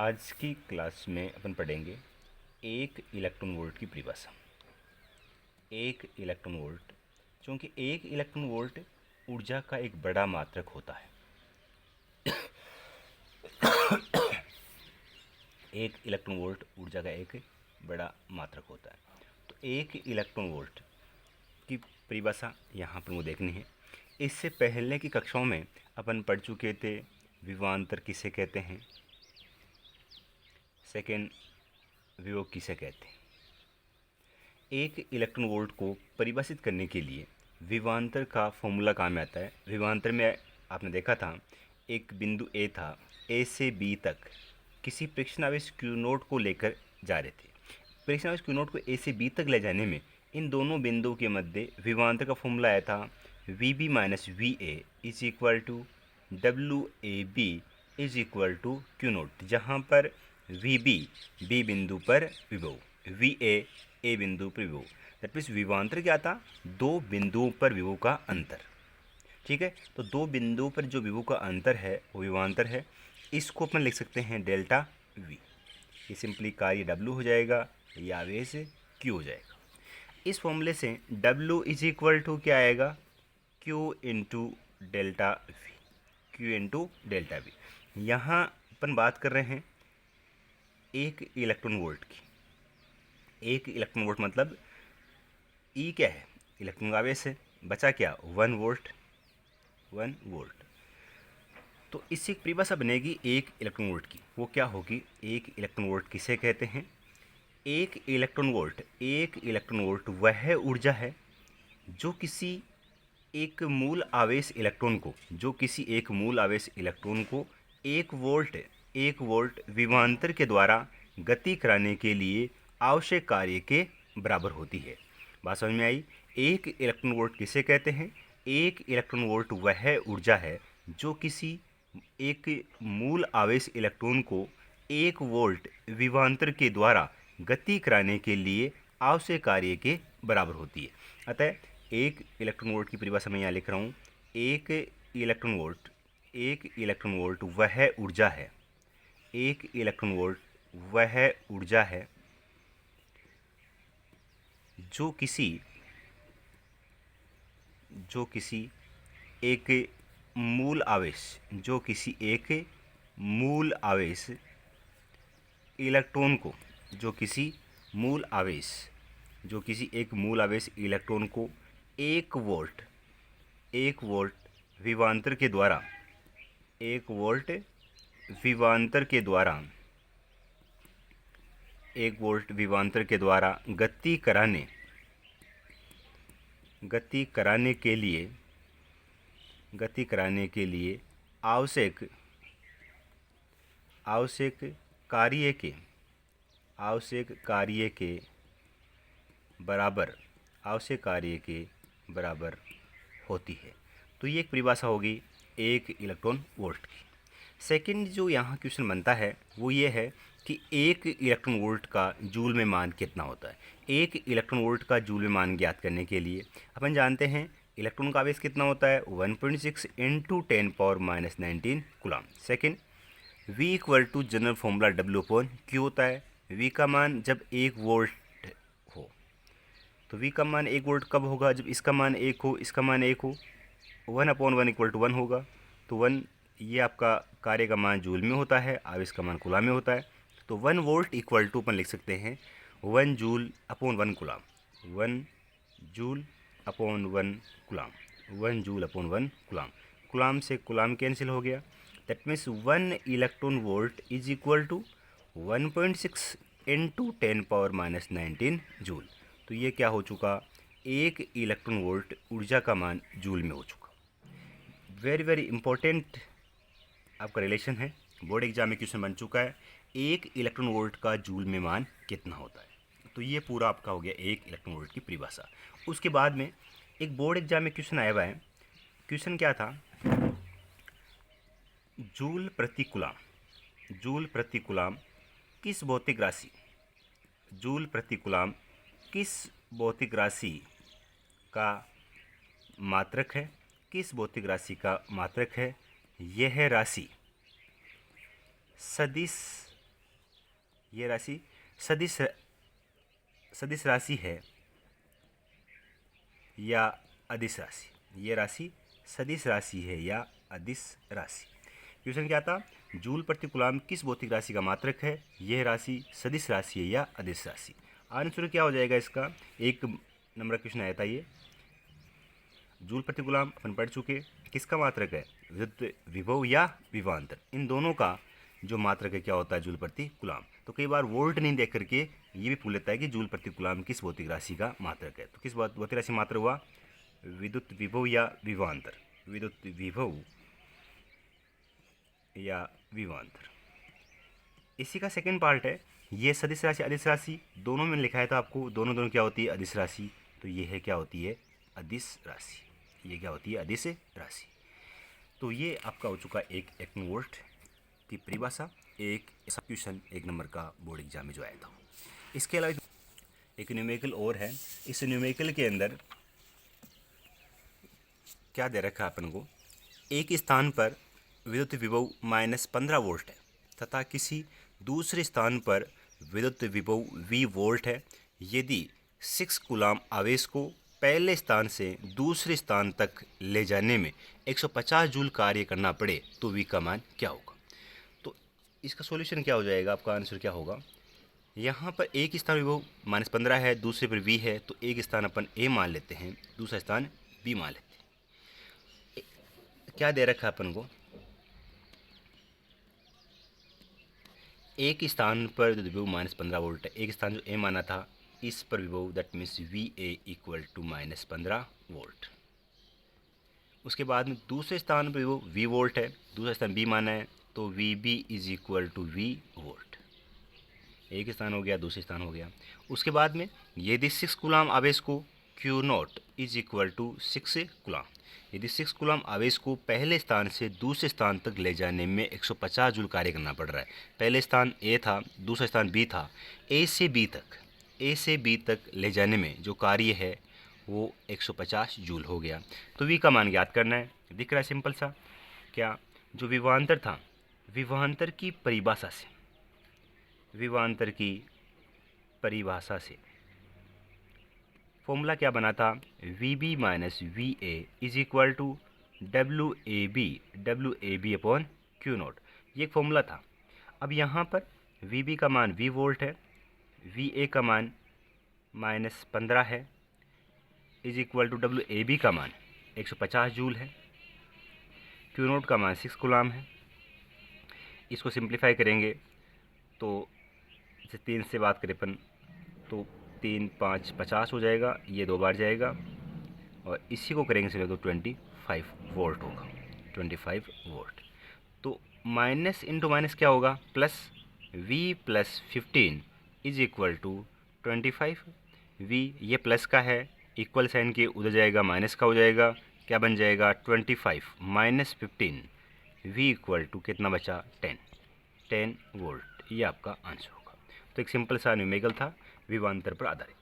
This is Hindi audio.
आज की क्लास में अपन पढ़ेंगे एक इलेक्ट्रॉन वोल्ट की परिभाषा। एक इलेक्ट्रॉन वोल्ट, चूँकि एक इलेक्ट्रॉन वोल्ट ऊर्जा का एक बड़ा मात्रक होता है। एक इलेक्ट्रॉन वोल्ट ऊर्जा का एक बड़ा मात्रक होता है। तो एक इलेक्ट्रॉन वोल्ट की परिभाषा यहाँ पर मुझे देखनी है। इससे पहले की कक्षाओं में अपन पढ़ चुके थे विभवांतर किसे कहते हैं, सेकेंड विभव किसे कहते हैं। एक इलेक्ट्रॉन वोल्ट को परिभाषित करने के लिए विभवांतर का फॉर्मूला काम में आता है। विभवांतर में आपने देखा था एक बिंदु ए था, ए से बी तक किसी प्रेक्षण आवेश क्यू नोट को लेकर जा रहे थे। प्रेक्षण आवेश क्यू नोट को ए से बी तक ले जाने में इन दोनों बिंदुओं के मध्य विभवांतर का फॉर्मूला आया था V B minus V A is equal to W A B is equal to Q naught, जहाँ पर वी बी बिंदु पर विभव, वी ए बिंदु पर विभव। दैट मीन्स विभवांतर क्या था, दो बिंदुओं पर विभव का अंतर। ठीक है, तो दो बिंदुओं पर जो विभव का अंतर है वो विभवांतर है। इसको अपन लिख सकते हैं डेल्टा वी। ये सिंपली कार्य डब्ल्यू हो जाएगा, या आवेश क्यू हो जाएगा। इस फॉर्मूले से डब्ल्यू इज इक्वल टू क्या आएगा, Q into delta we, Q into delta we. यहाँ अपन बात कर रहे हैं एक इलेक्ट्रॉन वोल्ट की। एक इलेक्ट्रॉन वोल्ट मतलब ई क्या है, इलेक्ट्रॉन का आवेश है, बचा क्या 1 वोल्ट, 1 वोल्ट। तो इससे एक परिभाषा बनेगी एक इलेक्ट्रॉन वोल्ट की। वो क्या होगी, एक इलेक्ट्रॉन वोल्ट किसे कहते हैं। एक इलेक्ट्रॉन वोल्ट वह ऊर्जा है जो किसी एक मूल आवेश इलेक्ट्रॉन को, एक वोल्ट विभवांतर के द्वारा गति कराने के लिए आवश्यक कार्य के बराबर होती है। बात समझ में आई। एक इलेक्ट्रॉन वोल्ट किसे कहते हैं, एक इलेक्ट्रॉन वोल्ट वह ऊर्जा है जो किसी एक मूल आवेश इलेक्ट्रॉन को 1 वोल्ट विभवांतर के द्वारा गति कराने के लिए आवश्यक कार्य के बराबर होती है। अतः एक इलेक्ट्रॉन वोल्ट की परिभाषा मैं यहाँ लिख रहा हूँ, एक इलेक्ट्रॉन वोल्ट वह ऊर्जा है, एक इलेक्ट्रॉन वोल्ट वह ऊर्जा है जो किसी एक मूल आवेश इलेक्ट्रॉन को, एक मूल आवेश इलेक्ट्रॉन को 1 वोल्ट विभवांतर के द्वारा, 1 वोल्ट विभवांतर के द्वारा गति कराने के लिए आवश्यक कार्य के बराबर होती है। तो ये एक परिभाषा होगी एक इलेक्ट्रॉन वोल्ट की। सेकंड जो यहाँ क्वेश्चन बनता है वो ये है कि एक इलेक्ट्रॉन वोल्ट का जूल में मान कितना होता है। एक इलेक्ट्रॉन वोल्ट का जूल में मान ज्ञात करने के लिए अपन जानते हैं इलेक्ट्रॉन का आवेश कितना होता है 1.6 into 10⁻⁹ coulomb. Second V equal to general formula W upon Q होता है। V का मान जब 1 वोल्ट हो, तो V का मान 1 वोल्ट कब होगा, जब इसका मान 1 हो, इसका मान 1 हो, 1/1 इक्वल टू 1 होगा। तो 1 ये आपका कार्य का मान जूल में होता है, आवेश का मान कूलम में होता है। तो 1 वोल्ट इक्वल टू अपन लिख सकते हैं 1 joule upon 1 coulomb, 1 joule upon 1 coulomb, 1 joule upon 1 coulomb. Coulomb से कूलम कैंसिल हो गया। That means 1 electron volt is equal to 1.6 into 10⁻⁹ joule. तो ये क्या हो चुका, एक इलेक्ट्रॉन वोल्ट ऊर्जा का मान जूल में हो चुका। वेरी वेरी इंपॉर्टेंट आपका रिलेशन है, बोर्ड एग्जाम में क्वेश्चन बन चुका है, एक इलेक्ट्रॉन वोल्ट का जूल में मान कितना होता है। तो ये पूरा आपका हो गया एक इलेक्ट्रॉन वोल्ट की परिभाषा। उसके बाद में एक बोर्ड एग्जाम में क्वेश्चन आया हुआ है। क्वेश्चन क्या था, जूल प्रति कूलम किस भौतिक राशि का मात्रक है। यह राशि सदिश ये राशि सदिश सदिश राशि है या अदिश राशि, ये राशि सदिश राशि है या अदिश राशि। क्वेश्चन क्या था, जूल प्रति कूलम किस भौतिक राशि का मात्रक है, यह राशि सदिश राशि है या अदिश राशि। आंसर क्या हो जाएगा इसका, 1 नंबर क्वेश्चन आया था ये। जूल प्रति कूलम अपन पढ़ चुके, किसका मात्रक है, विद्युत विभव या विभवांतर, इन दोनों का जो मात्रक है क्या होता है, जूल प्रति कूलम। तो कई बार वोल्ट नहीं देख करके ये भी पूछ लेता है कि जूल प्रति कूलम किस भौतिक राशि का मात्रक है। तो किस भौतिक राशि मात्रक हुआ, विद्युत विभव या विभवांतर, विद्युत विभव या विभवांतर। इसी का सेकंड पार्ट है, ये सदिश राशि अदिश राशि दोनों में लिखा है था आपको, दोनों क्या होती है, अदिश राशि। तो ये है क्या होती है, अदिश राशि, ये क्या होती है, अदिश राशि। तो ये आपका हो चुका एक इलेक्ट्रॉन वोल्ट की परिभाषा, एक क्वेश्चन 1 नंबर का बोर्ड एग्जाम में जो आया था। इसके अलावा एक न्यूमेरिकल और है, इस न्यूमेरिकल के अंदर क्या दे रखा है अपन को, एक स्थान पर विद्युत विभव -15 वोल्ट है तथा किसी दूसरे स्थान पर विद्युत विभव V वोल्ट है। यदि 6 कूलम आवेश को पहले स्थान से दूसरे स्थान तक ले जाने में 150 जूल कार्य करना पड़े तो V का मान क्या होगा। तो इसका सॉल्यूशन क्या हो जाएगा, आपका आंसर क्या होगा, यहाँ पर एक स्थान विभव -15 है, दूसरे पर V है, तो एक स्थान अपन A मान लेते हैं, दूसरा स्थान B मान लेते हैं। क्या दे रखा है अपन को, एक स्थान पर विभव -15 वोल्ट है, एक स्थान जो A माना था इस पर विभव that means VA equal to -15 volt. उसके बाद में दूसरे स्थान पर विभव V वोल्ट है, दूसरा स्थान B माना है, तो VB is equal to V volt. एक स्थान हो गया, दूसरे स्थान हो गया। उसके बाद में यदि 6 कूलम आवेश को Q0 is equal to 6 coulomb, यदि 6 कूलम आवेश को पहले स्थान से दूसरे स्थान तक ले जाने में 150 जूल कार्य करना पड़ रहा है। पहले स्थान A था, दूसरा स्थान B था, A से B तक ले जाने में जो कार्य है वो 150 जूल हो गया। तो V का मान ज्ञात करना है, दिख रहा है सिंपल सा। क्या, जो विभवांतर था, विभवांतर की परिभाषा से फॉर्मूला क्या बना था, VB minus VA is equal to WAB upon Q0, ये एक फॉर्मूला था। अब यहाँ पर VB का मान V वोल्ट है, VA का मान -15 है, इज इक्वल टू WAB का मान 150 जूल है, Q0 का मान 6 कूलम है। इसको सिंप्लीफाई करेंगे तो जैसे 3 से बात करें अपन तो 3 5 50 हो जाएगा, ये 2 बार जाएगा, और इसी को करेंगे चलो तो 25 वोल्ट होगा, 25 वोल्ट। तो माइनस इंटू माइनस क्या होगा, plus V plus 15 is equal to 25। V ये प्लस का है, इक्वल साइन के उधर जाएगा माइनस का हो जाएगा, क्या बन जाएगा 25 माइनस 15, V इक्वल टू कितना बचा 10 वोल्ट। ये आपका आंसर होगा। तो एक सिंपल सा न्यूमेरिकल था विभवांतर पर आधारित।